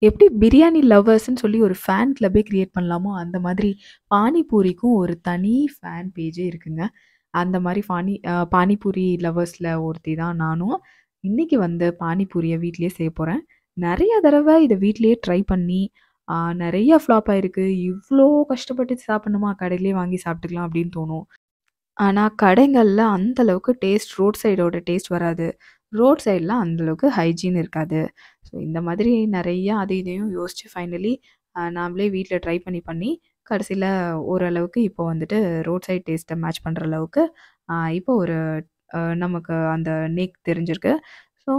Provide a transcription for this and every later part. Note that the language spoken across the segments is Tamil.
எப்படி பிரியாணி லவ்வர்ஸ்ன்னு சொல்லி ஒரு ஃபேன் கிளப்பே கிரியேட் பண்ணலாமோ, அந்த மாதிரி பானிபூரிக்கும் ஒரு தனி ஃபேன் பேஜே இருக்குங்க. அந்த மாரி பானிபூரி லவ்வர்ஸ்ல ஒருத்தி தான் நானும். இன்னைக்கு வந்து பானிபூரிய வீட்லயே செய்ய போறேன். நெறைய தடவ இத வீட்லயே ட்ரை பண்ணி, ஆ நெறைய ஃப்ளாப் ஆயிருக்கு. இவ்ளோ கஷ்டப்பட்டு சாப்பிடணுமா? கடையிலயே வாங்கி சாப்பிட்டுக்கலாம் அப்படின்னு தோணும். ஆனா, கடைங்கள்ல அந்த அளவுக்கு ரோட் சைடோட டேஸ்ட் வராது. ரோட் சைட்ல அந்த அளவுக்கு ஹைஜீன் இருக்காது. ஸோ இந்த மாதிரி நெறைய அது இதையும் யோசிச்சு ஃபைனலி நாமளே வீட்ல ட்ரை பண்ணி கடைசில ஓரளவுக்கு இப்போ வந்துட்டு ரோட் சைட் டேஸ்ட்ட மேட்ச் பண்ற அளவுக்கு இப்போ ஒரு நமக்கு அந்த நேக் தெரிஞ்சிருக்கு. ஸோ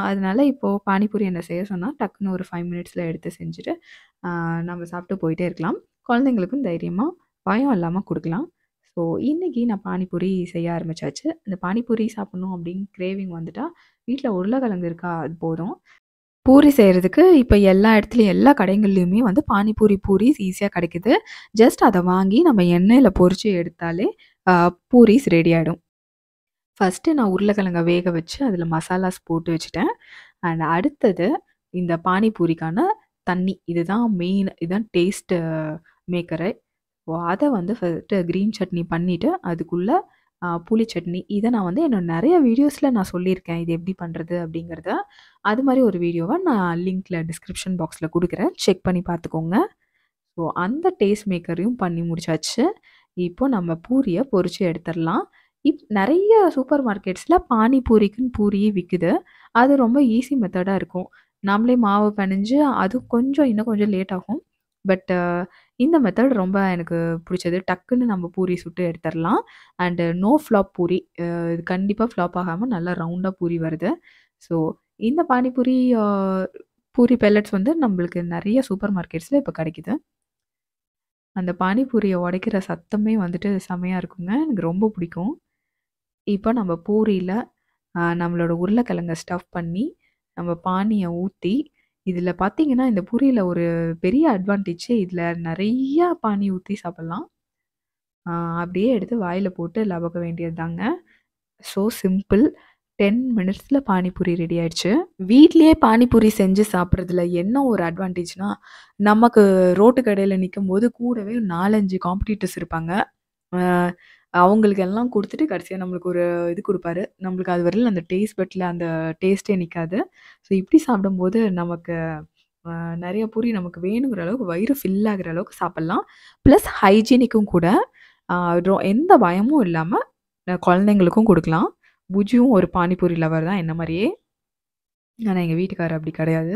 அதனால இப்போ பானிபூரி என்ன செய்ய சொன்னா, டக்குனு ஒரு 5 மினிட்ஸ்ல எடுத்து செஞ்சுட்டு, அ நம்ம சாப்பிட்டு போயிட்டே இருக்கலாம். குழந்தைங்களுக்கும் தைரியமா, பயம் இல்லாம குடுக்கலாம். ஸோ, இன்னைக்கு நான் பானிபூரி செய்ய ஆரம்பிச்சாச்சு. இந்த பானிபூரி சாப்பிடணும் அப்படின்னு கிரேவிங் வந்துட்டா, வீட்ல உருளைக்கிழங்கு இருக்கா அது போதும். பூரி செய்றதுக்கு இப்ப எல்லா இடத்துலயும், எல்லா கடைகள்லயுமே வந்து பூரிஸ் ஈஸியா கிடைக்குது. ஜஸ்ட் அத வாங்கி நம்ம எண்ணெயில பொரிச்சு எடுத்தாலே, அ பூரிஸ் ரெடி ஆயிடும். ஃபர்ஸ்ட்டு நான் உருளைக்கிழங்க வேக வச்சு, அதில மசாலாஸ் போட்டு வச்சுட்டேன். அண்ட் அடுத்தது இந்த பானிபூரிக்கான தண்ணி. இதுதான் மெயின். இதுதான் டேஸ்ட் மேக்கரே. ஸோ அத வந்து ஃபர்ஸ்ட்டு கிரீன் சட்னி பண்ணிட்டு, அதுக்குள்ள புளி சட்னி. இத நான் வந்து என்னோட நெறைய வீடியோஸ்ல நான் சொல்லியிருக்கேன். இது எப்படி பண்றது அப்படிங்கிறத. அது மாரி ஒரு வீடியோவ நான் லிங்க்ல டிஸ்கிரிப்ஷன் பாக்ஸ்ல குடுக்குறேன். செக் பண்ணி பார்த்துக்கோங்க. ஸோ அந்த டேஸ்ட் மேக்கரையும் பண்ணி முடிச்சாச்சு. இப்போ நம்ம பூரிய பொரிச்சு எடுத்துறலாம். நெறைய சூப்பர் மார்க்கெட்ஸ்ல பானிபூரிக்குன்னு பூரியே விக்குது. அது ரொம்ப ஈஸி மெத்தடா இருக்கும். நாமளே மாவு பெனஞ்சு அது கொஞ்சம் இன்னும் கொஞ்சம் லேட் ஆகும். பட் இந்த மெத்தட் ரொம்ப எனக்கு புடிச்சது. டக்குன்னு நம்ம பூரி சுட்டு எடுத்துறலாம். And no flop puri. இது கண்டிப்பா ஃப்ளாப் ஆகாம நல்லா ரவுண்டா பூரி வருது. ஸோ இந்த பானிபூரி பூரி பெல்லட்ஸ் வந்து நம்மளுக்கு நெறைய சூப்பர் மார்க்கெட்ஸ்ல இப்ப கிடைக்குது. அந்த பானிபூரிய உடைக்கிற சத்தமே வந்துட்டு செமையா இருக்குங்க. எனக்கு ரொம்ப பிடிக்கும். இப்போ நம்ம பூரியில நம்மளோட உருளைக்கிழங்க ஸ்டஃப் பண்ணி, நம்ம பானிய ஊத்தி, இதில பார்த்தீங்கன்னா, இந்த பூரியில ஒரு பெரிய அட்வான்டேஜே இதில நெறையா பானி ஊத்தி சாப்பிடலாம். ஆ அப்படியே எடுத்து வாயில போட்டு லவக்க வேண்டியது தாங்க. So simple. 10 மினிட்ஸ்ல பானிபூரி ரெடி ஆயிடுச்சு. வீட்லயே பானிபூரி செஞ்சு சாப்பிடுறதுல என்ன ஒரு அட்வான்டேஜ்னா, நமக்கு ரோட்டு கடையில நிக்கும்போது கூடவே 4, 5 காம்படிட்டர்ஸ் இருப்பாங்க. அ அவங்களுக்கு எல்லாம் குடுத்துட்டு கடைசியா நம்மளுக்கு ஒரு இது குடுப்பாரு. நம்மளுக்கு அதுவரையிலும் அந்த டேஸ்ட் பட்ல அந்த டேஸ்ட்டே நிக்காது. ஸோ இப்படி சாப்பிடும்போது நமக்கு அ நெறைய பூரி நமக்கு வேணுங்கிற அளவுக்கு வயிறு ஃபில் ஆகுற அளவுக்கு சாப்பிடலாம். பிளஸ் ஹைஜீனிக்கும் கூட. அ எந்த பயமும் இல்லாம குழந்தைங்களுக்கும் குடுக்கலாம். புஜியும் ஒரு பானிபூரி லவர் தான் என்ன மாரியே. ஆனா எங்க வீட்டுக்காரர் அப்படி கிடையாது.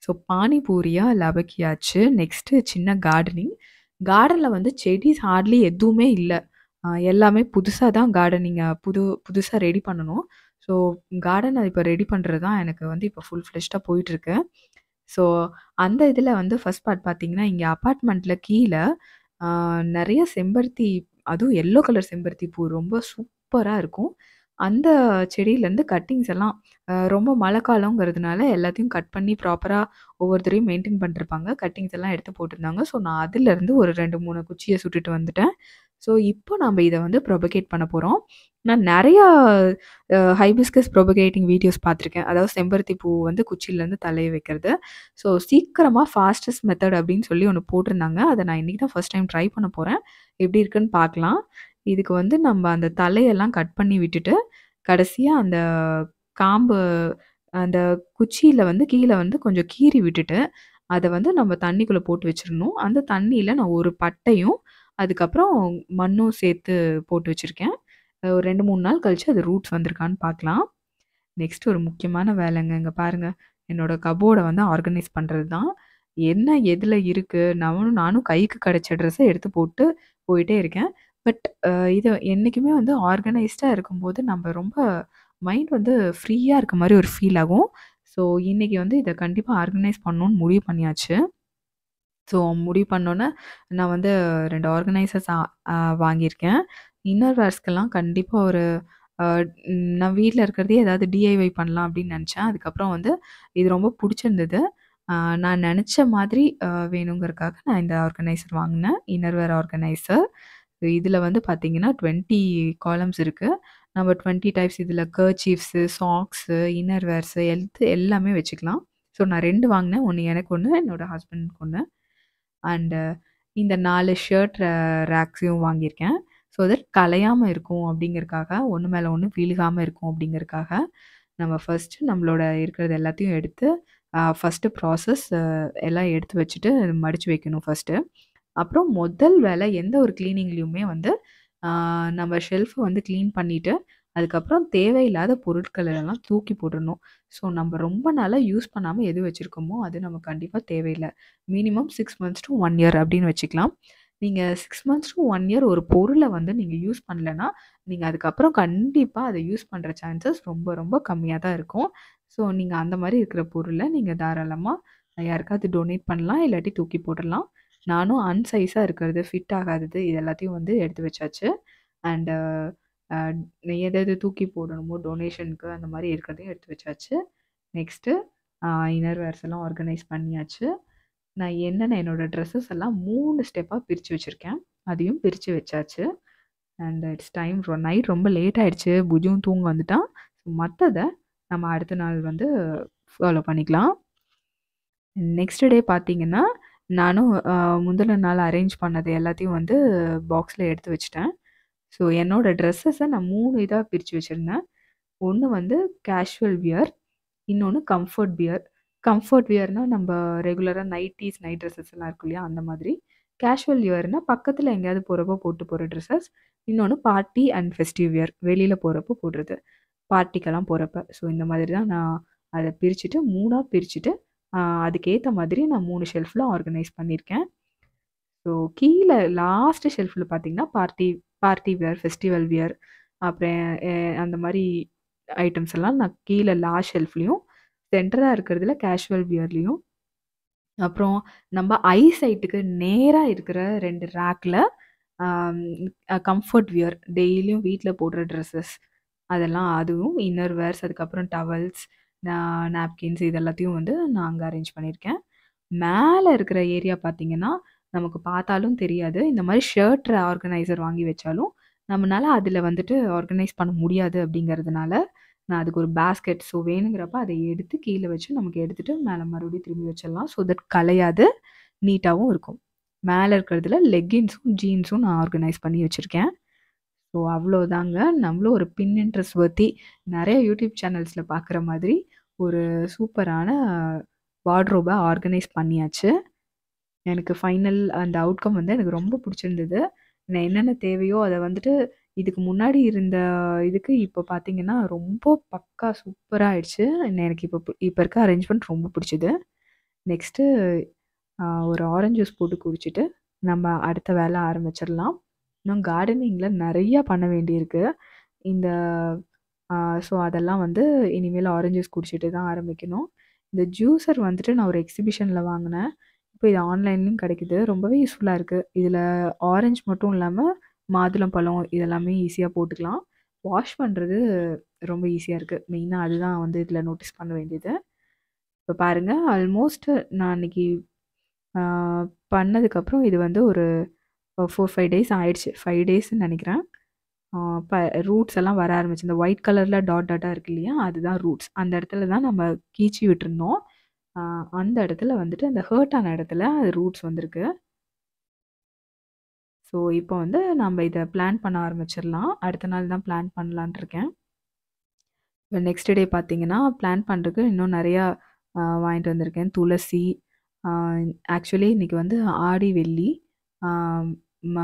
ஸோ பானிபூரியா லவக்கியாச்சு. நெக்ஸ்ட்டு சின்ன கார்டனிங். கார்டன்ல வந்து செடிஸ் ஹார்ட்லி எதுவுமே இல்ல. எல்லாமே புதுசா தான் புதுசா ரெடி பண்ணணும். ஸோ கார்டன இப்ப ரெடி பண்றது தான் எனக்கு வந்து இப்ப ஃபுல் ஃப்ளெஷ்டா போயிட்டுருக்கு. ஸோ அந்த இதில வந்து ஃபர்ஸ்ட் பார்ட் பார்த்தீங்கன்னா, இங்க அபார்ட்மெண்ட்ல கீழ ஆ நெறைய செம்பருத்தி அதுவும் எல்லோ கலர் செம்பருத்தி பூ ரொம்ப சூப்பரா இருக்கும். அந்த செடியிலேருந்து கட்டிங்ஸ் எல்லாம் ரொம்ப மழை காலங்கிறதுனால எல்லாத்தையும் கட் பண்ணி ப்ராப்பரா ஒவ்வொருத்தரையும் மெயின்டெயின் பண்ணிருப்பாங்க. கட்டிங்ஸ் எல்லாம் எடுத்து போட்டிருந்தாங்க. ஸோ நான் அதிலேருந்து ஒரு 2, 3 குச்சிய சுட்டுட்டு வந்துட்டேன். ஸோ இப்போ நம்ப இத வந்து ப்ரொபகேட் பண்ண போறோம். நான் நெறையா ஹைபிஸ்கஸ் ப்ரொபகேட்டிங் வீடியோஸ் பார்த்துருக்கேன். அதாவது செம்பருத்தி பூ வந்து குச்சியிலேருந்து தலைய வைக்கிறது. ஸோ சீக்கிரமா ஃபாஸ்டஸ்ட் மெத்தட் அப்படின்னு சொல்லி ஒண்ணு போட்டிருந்தாங்க. அத நான் இன்னைக்கு தான் ஃபர்ஸ்ட் டைம் ட்ரை பண்ண போறேன். எப்படி இருக்குன்னு பார்க்கலாம். இதுக்கு வந்து நம்ம அந்த தலையெல்லாம் கட் பண்ணி விட்டுட்டு, கடைசியா அந்த காம்பு அந்த குச்சியில வந்து கீழ வந்து கொஞ்சம் கீறி விட்டுட்டு, அத வந்து நம்ம தண்ணிக்குள்ள போட்டு வச்சிரணும். அந்த தண்ணீல நான் ஒரு பட்டையும், அதுக்கப்புறம் மண்ணும் சேர்த்து போட்டு வச்சிருக்கேன். ஒரு 2, 3 நாள் கழிச்சு அது ரூட்ஸ் வந்திருக்கான்னு பார்க்கலாம். நெக்ஸ்ட் ஒரு முக்கியமான வேலைங்க. இங்க பாருங்க. என்னோட கப்போர்ட வந்து ஆர்கனைஸ் பண்றது தான். என்ன எதுல இருக்கு? நானும் கைக்கு கிடைச்ச ட்ரெஸ்ஸ எடுத்து போட்டு போயிட்டே இருக்கேன். பட் இது என்னைக்குமே வந்து ஆர்கனைஸ்டா இருக்கும்போது நம்ம ரொம்ப மைண்ட் வந்து ஃப்ரீயா இருக்க மாரி ஒரு ஃபீல் ஆகும். ஸோ இன்னைக்கு வந்து இத கண்டிப்பா ஆர்கனைஸ் பண்ணணும்னு முடிவு பண்ணியாச்சு. ஸோ முடிவு பண்ணோனே, நான் வந்து 2 ஆர்கனைசர்ஸ் அ வாங்கியிருக்கேன். இன்னர் வேர்ஸ்க்கெல்லாம் கண்டிப்பா ஒரு அ நான் வீட்ல இருக்கிறதே ஏதாவது டிஐஒய் பண்ணலாம் அப்படின்னு நெனச்சேன். அதுக்கப்புறம் வந்து இது ரொம்ப புடிச்சிருந்தது. அ நான் நெனச்ச மாதிரி வேணுங்கிறதுக்காக நான் இந்த ஆர்கனைசர் வாங்குனேன். Innerwear organiser. இதுல வந்து பார்த்தீங்கன்னா, 20 காலம்ஸ் இருக்கு. நம்ம 20 டைப்ஸ் இதுல கர்ச்சீஃப்ஸு, சாக்ஸு, இன்னர்வேர்ஸு எல்லாமே வச்சுக்கலாம். ஸோ நான் 2 வாங்கினேன். 1 எனக்கு 1, என்னோட ஹஸ்பண்டுக்கு 1. அண்டு இந்த 4 ஷர்ட் ரேக்ஸையும் வாங்கியிருக்கேன். ஸோ தட் கலையாம இருக்கும் அப்படிங்கிறதுக்காக, ஒண்ணு மேல ஒண்ணு விழுகாம இருக்கும் அப்படிங்கிறதுக்காக, நம்ம ஃபர்ஸ்ட்டு நம்மளோட இருக்கிறது எல்லாத்தையும் எடுத்து ஃபர்ஸ்ட்டு ப்ராசஸ் எல்லாம் எடுத்து வச்சுட்டு மடிச்சு வைக்கணும் ஃபர்ஸ்ட்டு. அப்புறம் முதல் வேலை எந்த ஒரு கிளீனிங்லயுமே வந்து ஆ நம்ம ஷெல்ஃப வந்து கிளீன் பண்ணிட்டு, அதுக்கப்புறம் தேவையில்லாத பொருட்கள் எல்லாம் தூக்கி போட்டுறணும். ஸோ நம்ம ரொம்ப நாளா யூஸ் பண்ணாம எது வச்சிருக்கோமோ, அது நமக்கு கண்டிப்பா தேவையில்ல. மினிமம் 6 மந்த்ஸ் டூ 1 இயர் அப்படின்னு வச்சுக்கலாம். நீங்க 6 மந்த்ஸ் டூ 1 இயர் ஒரு பொருள வந்து நீங்க யூஸ் பண்ணலன்னா, நீங்க அதுக்கப்புறம் கண்டிப்பா அத யூஸ் பண்ற சான்சஸ் ரொம்ப ரொம்ப கம்மியா தான் இருக்கும். ஸோ நீங்க அந்த மாரி இருக்கிற பொருள நீங்க தாராளமா யாருக்காவது டொனேட் பண்ணலாம். இல்லாட்டி தூக்கி போட்டுறலாம். நானும் அன்சைஸா இருக்கிறது, ஃபிட் ஆகாதது இது எல்லாத்தையும் வந்து எடுத்து வச்சாச்சு. அண்ட் அ எது எது தூக்கி போடணுமோ டொனேஷனுக்கு அந்த மாரி இருக்கிறதையும் எடுத்து வச்சாச்சு. நெக்ஸ்ட்டு இன்னர் வேர்ஸ் எல்லாம் ஆர்கனைஸ் பண்ணியாச்சு. நான் என்னென்ன என்னோட ட்ரெஸ்ஸஸ் எல்லாம் 3 ஸ்டெப்பா பிரிச்சு வச்சிருக்கேன். அதையும் பிரிச்சு வச்சாச்சு. அண்ட் இட்ஸ் டைம் நைட் ரொம்ப லேட் ஆயிடுச்சு. புஜுவும் தூங்க வந்துட்டான். மத்தத நம்ம அடுத்த நாள் வந்து ஃபாலோ பண்ணிக்கலாம். நெக்ஸ்ட் டே பார்த்தீங்கன்னா, நானும் முந்தின நாள் அரேஞ்ச் பண்ணது எல்லாத்தையும் வந்து பாக்ஸ்ல எடுத்து வச்சுட்டேன். ஸோ என்னோட ட்ரெஸ்ஸஸ நான் 3 இதா பிரிச்சு வச்சிருந்தேன். ஒண்ணு வந்து கேஷுவல் வியர், இன்னொன்னு கம்ஃபர்ட் வியர். கம்ஃபர்ட் வியர்னா நம்ப ரெகுலரா நைட்டீஸ், நைட் ட்ரெஸஸ் எல்லாம் இருக்கும் இல்லையா? அந்த மாதிரி. கேஷுவல் வியர்னா பக்கத்துல எங்கேயாவது போறப்போ போட்டு போற ட்ரெஸஸ். இன்னொன்னு பார்ட்டி அண்ட் ஃபெஸ்டிவ் வியர். வெளியில போறப்போ போடுறது. பார்ட்டிக்கெல்லாம் போறப்ப. ஸோ இந்த மாதிரி தான் நான் அத பிரிச்சுட்டு 3ஆ பிரிச்சுட்டு, அதுக்கேத்த மாதிரி நான் 3 ஷெல்ஃப்ல ஆர்கனைஸ் பண்ணியிருக்கேன். ஸோ கீழ லாஸ்ட் ஷெல்ஃப்ல பார்த்தீங்கன்னா, party party wear, festival wear அப்புறம் அந்த மாரி ஐட்டம்ஸ் எல்லாம் நான் கீழ லாஸ்ட் ஷெல்ஃப்லயும், சென்டரா இருக்கிறதுல கேஷுவல் வியர்லயும், அப்புறம் நம்ம ஐ சைட்டுக்கு நேரா இருக்கிற 2 ரேக்ல ஆம் கம்ஃபர்ட் வியர் டெய்லியும் வீட்ல போடுற ட்ரெஸ்ஸஸ் அதெல்லாம் அதுவும் இன்னர் வேர்ஸ் அதுக்கப்புறம் டவல்ஸ், நாப்கின்ஸ் இது எல்லாத்தையும் வந்து நான் அங்க அரேஞ்ச் பண்ணியிருக்கேன். மேல இருக்கிற ஏரியா பார்த்தீங்கன்னா, நமக்கு பார்த்தாலும் தெரியாது. இந்த மாரி ஷர்ட் ஆர்கனைசர் வாங்கி வச்சாலும், நம்மனால அதில வந்துட்டு ஆர்கனைஸ் பண்ண முடியாது அப்படிங்கிறதுனால, நான் அதுக்கு ஒரு பேஸ்கெட் ஸோ வேணுங்கிறப்ப அத எடுத்து கீழ வச்சு நமக்கு எடுத்துட்டு மேல மறுபடியும் திரும்பி வச்சிடலாம். ஸோ தட் கலையாது, நீட்டாவும் இருக்கும். மேல இருக்கிறதுல லெக்கின்ஸும், ஜீன்ஸும் நான் ஆர்கனைஸ் பண்ணி வச்சிருக்கேன். ஸோ அவ்வளோதாங்க. நம்மளும் ஒரு பின்னின்ட்ரெஸ்ட் வொர்த்தி நெறைய யூடியூப் சேனல்ஸ்ல பார்க்குற மாதிரி ஒரு சூப்பரான வார்ட்ரோப ஆர்கனைஸ் பண்ணியாச்சு. எனக்கு ஃபைனல் அந்த அவுட்கம் வந்து எனக்கு ரொம்ப புடிச்சிருந்தது. நான் என்னென்ன தேவையோ அத வந்துட்டு இதுக்கு முன்னாடி இருந்த இதுக்கு இப்ப பார்த்தீங்கன்னா, ரொம்ப பக்கா சூப்பரா ஆயிடுச்சு. எனக்கு இப்ப இருக்க அரேஞ்ச்மெண்ட் ரொம்ப புடிச்சது. நெக்ஸ்ட்டு ஒரு ஆரஞ்ச் ஜூஸ் போட்டு குடிச்சிட்டு, நம்ம அடுத்த வேல ஆரம்பிச்சிடலாம். இன்னும் கார்டனிங்ல நெறைய பண்ண வேண்டியிருக்கு. இந்த ஆ ஸோ அதெல்லாம் வந்து இனிமேல் ஆரஞ்ச் ஜூஸ் குடிச்சிட்டு தான் ஆரம்பிக்கணும். இந்த ஜூஸர் வந்துட்டு நான் ஒரு எக்ஸிபிஷன்ல வாங்குனேன். இப்போ இது ஆன்லைன்லயும் கிடைக்குது. ரொம்பவே யூஸ்ஃபுல்லா இருக்கு. இதுல ஆரஞ்ச் மட்டும் இல்லாம, மாதுளம்பழம் இதெல்லாமே ஈஸியா போட்டுக்கலாம். வாஷ் பண்றது ரொம்ப ஈஸியா இருக்கு. மெயினா அதுதான் வந்து இதுல நோட்டீஸ் பண்ண வேண்டியது. இப்ப பாருங்க ஆல்மோஸ்ட் நான் அன்னைக்கு ஆ பண்ணதுக்கப்புறம் இது வந்து ஒரு 4, 5 டேஸ் ஆயிடுச்சு. 5 டேஸ்ன்னு நெனைக்கிறேன். ஆ ப ரூட்ஸ் எல்லாம் வர ஆரம்பிச்சு. இந்த ஒயிட் கலர்ல டாட் டாட்டா இருக்கு இல்லையா? அதுதான் ரூட்ஸ். அந்த இடத்துல தான் நம்ம கீச்சி விட்டுருந்தோம். ஆ அந்த இடத்துல வந்துட்டு அந்த ஹர்ட் ஆன இடத்துல அது ரூட்ஸ் வந்திருக்கு. ஸோ இப்போ வந்து நம்ம இத பிளான் பண்ண ஆரம்பிச்சிடலாம். அடுத்த நாள் தான் பிளான் பண்ணலான்ட்டு இருக்கேன். நெக்ஸ்ட் டே பார்த்தீங்கன்னா, பிளான் பண்றதுக்கு இன்னும் நெறையா வாங்கிட்டு வந்திருக்கேன். துளசி, ஆ ஆக்சுவலி இன்னைக்கு வந்து ஆடி வெள்ளி, ஆ ம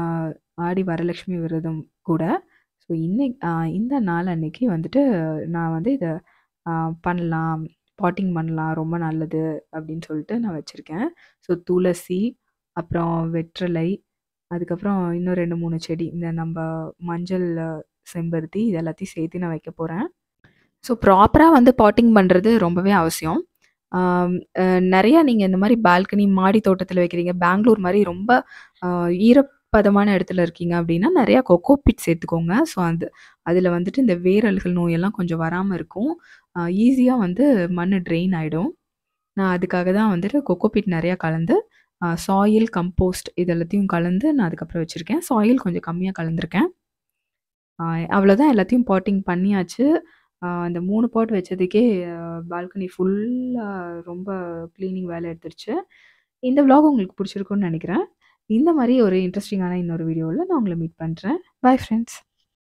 ஆடி வரலட்சுமி விரதம் கூட. ஸோ இந்த நாள் அன்னைக்கு வந்துட்டு நான் வந்து இத ஆ பண்ணலாம், பாட்டிங் பண்ணலாம், ரொம்ப நல்லது அப்படின்னு சொல்லிட்டு நான் வச்சிருக்கேன். ஸோ துளசி, அப்புறம் வெற்றிலை, அதுக்கப்புறம் இன்னும் 2, 3 செடி. இந்த நம்ப மஞ்சள் செம்பருத்தி இது எல்லாத்தையும் சேர்த்து நான் வைக்க போறேன். ஸோ ப்ராப்பரா வந்து பாட்டிங் பண்றது ரொம்பவே அவசியம். ஆம் அ நெறைய நீங்க இந்த மாரி பால்கனி, மாடி தோட்டத்தில வைக்கிறீங்க. பெங்களூர் மாரி ரொம்ப அ ஈரப்பதமான இடத்துல இருக்கீங்க அப்டின்னா, நெறையா கொக்கோ பீட் சேர்த்துக்கோங்க. ஸோ அதில வந்துட்டு இந்த வேரல்கள் நோயெல்லாம் கொஞ்சம் வராம இருக்கும். ஈஸியா வந்து மண்ணு ட்ரெயின் ஆயிடும். நான் அதுக்காக தான் வந்துட்டு கொக்கோ பீட் நெறையா கலந்து, சாயில், கம்போஸ்ட் இது எல்லாத்தையும் கலந்து நான் அதுக்கப்புறம் வச்சிருக்கேன். சாயில் கொஞ்சம் கம்மியா கலந்துருக்கேன். அ அவ்வளோதான் எல்லாத்தையும் பாட்டிங் பண்ணியாச்சு. அந்த 3 பாட் வச்சதுக்கே பால்கனி ஃபுல்லா ரொம்ப கிளீனிங் வேலை எடுத்துருச்சு. இந்த விளாக் உங்களுக்கு பிடிச்சிருக்கும்னு நெனைக்கிறேன். இந்த மாரி ஒரு இன்ட்ரஸ்டிங்கான இன்னொரு வீடியோல நான் உங்கள மீட் பண்றேன். Bye friends.